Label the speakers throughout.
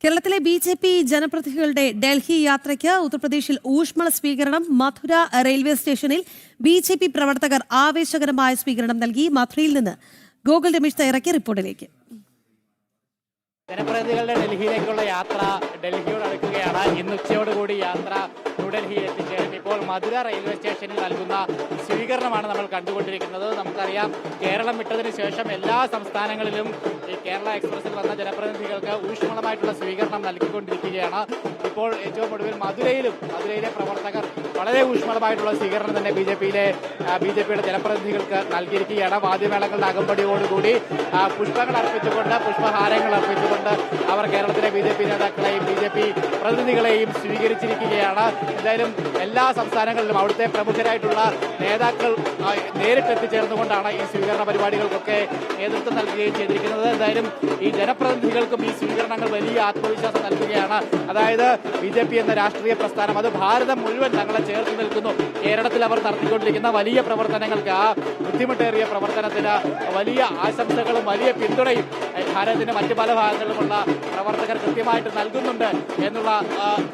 Speaker 1: കേരളത്തിലെ ബി.ജെ.പി. ജനപ്രതിനിധികളുടെ ഡൽഹി യാത്രയ്ക്ക് ഉത്തർപ്രദേശിൽ ഊഷ്മള സ്വീകരണം. മഥുര റെയിൽവേ സ്റ്റേഷനിൽ ബി.ജെ.പി. പ്രവർത്തകർ ആവേശകരമായ സ്വീകരണം നൽകി. മഥുരയിൽ നിന്ന് ഗോകുൽ രമേശ് തയ്യാറാക്കിയ റിപ്പോർട്ടിലേക്ക്.
Speaker 2: ജനപ്രതിനിധികളുടെ ഡൽഹിയിലേക്കുള്ള യാത്ര ഡൽഹിയോട് അടുക്കുകയാണ്. ഇന്ന് ഉച്ചയോടുകൂടി യാത്ര ന്യൂഡൽഹിയിൽ എത്തിച്ചേരും. ഇപ്പോൾ മധുര റെയിൽവേ സ്റ്റേഷനിൽ നൽകുന്ന സ്വീകരണമാണ് നമ്മൾ കണ്ടുകൊണ്ടിരിക്കുന്നത്. നമുക്കറിയാം, കേരളം വിട്ടതിന് ശേഷം എല്ലാ സംസ്ഥാനങ്ങളിലും ഈ കേരള എക്സ്പ്രസിൽ വന്ന ജനപ്രതിനിധികൾക്ക് ഊഷ്മളമായിട്ടുള്ള സ്വീകരണം നൽകിക്കൊണ്ടിരിക്കുകയാണ്. ഇപ്പോൾ ഏറ്റവും ഒടുവിൽ മധുരയിലെ പ്രവർത്തകർ വളരെ ഊഷ്മളമായിട്ടുള്ള സ്വീകരണം തന്നെ ബി ജെ പിയുടെ ജനപ്രതിനിധികൾക്ക് നൽകിയിരിക്കുകയാണ്. വാദ്യമേളങ്ങളുടെ അകമ്പടിയോടുകൂടി പുഷ്പങ്ങൾ അർപ്പിച്ചുകൊണ്ട്, പുഷ്പഹാരങ്ങൾ അർപ്പിച്ചുകൊണ്ട് അവർ കേരളത്തിലെ ബി.ജെ.പി. നേതാക്കളെയും ബി.ജെ.പി. പ്രതിനിധികളെയും സ്വീകരിച്ചിരിക്കുകയാണ്. എന്തായാലും എല്ലാ സംസ്ഥാനങ്ങളിലും അവിടുത്തെ പ്രമുഖരായിട്ടുള്ള നേതാക്കൾ നേരിട്ടെത്തിച്ചേർന്നുകൊണ്ടാണ് ഈ സ്വീകരണ പരിപാടികൾക്കൊക്കെ നേതൃത്വം നൽകുകയും ചെയ്തിരിക്കുന്നത്. എന്തായാലും ഈ ജനപ്രതിനിധികൾക്കും ഈ സ്വീകരണങ്ങൾ വലിയ ആത്മവിശ്വാസം നൽകുകയാണ്. അതായത് ബി.ജെ.പി. എന്ന രാഷ്ട്രീയ പ്രസ്ഥാനം അത് ഭാരതം മുഴുവൻ തങ്ങളെ ചേർത്ത് നിൽക്കുന്നു. കേരളത്തിൽ അവർ നടത്തിക്കൊണ്ടിരിക്കുന്ന വലിയ പ്രവർത്തനങ്ങൾക്ക്, ആ ബുദ്ധിമുട്ടേറിയ പ്രവർത്തനത്തിന് വലിയ ആശംസകളും വലിയ പിന്തുണയും ഭാരതത്തിന്റെ മറ്റു പല ഭാഗങ്ങളിലുമുള്ള പ്രവർത്തകർ കൃത്യമായിട്ട് നൽകുന്നുണ്ട് എന്നുള്ള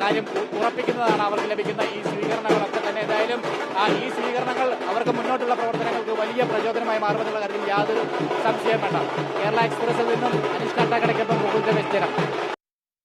Speaker 2: കാര്യം ഉറപ്പിക്കുന്നതാണ് അവർക്ക് ലഭിക്കുന്ന ഈ സ്വീകരണങ്ങളൊക്കെ തന്നെ. എന്തായാലും ഈ സ്വീകരണങ്ങൾ അവർക്ക് മുന്നോട്ടുള്ള പ്രവർത്തനങ്ങൾക്ക് വലിയ പ്രചോദനമായി മാറുമെന്നുള്ള കാര്യത്തിൽ യാതൊരു സംശയം വേണ്ട. കേരള എക്സ്പ്രസിൽ നിന്നും അനിഷ് കാട്ടാക്കടയ്ക്കൊപ്പം ഗോകുൽ രമേശ്.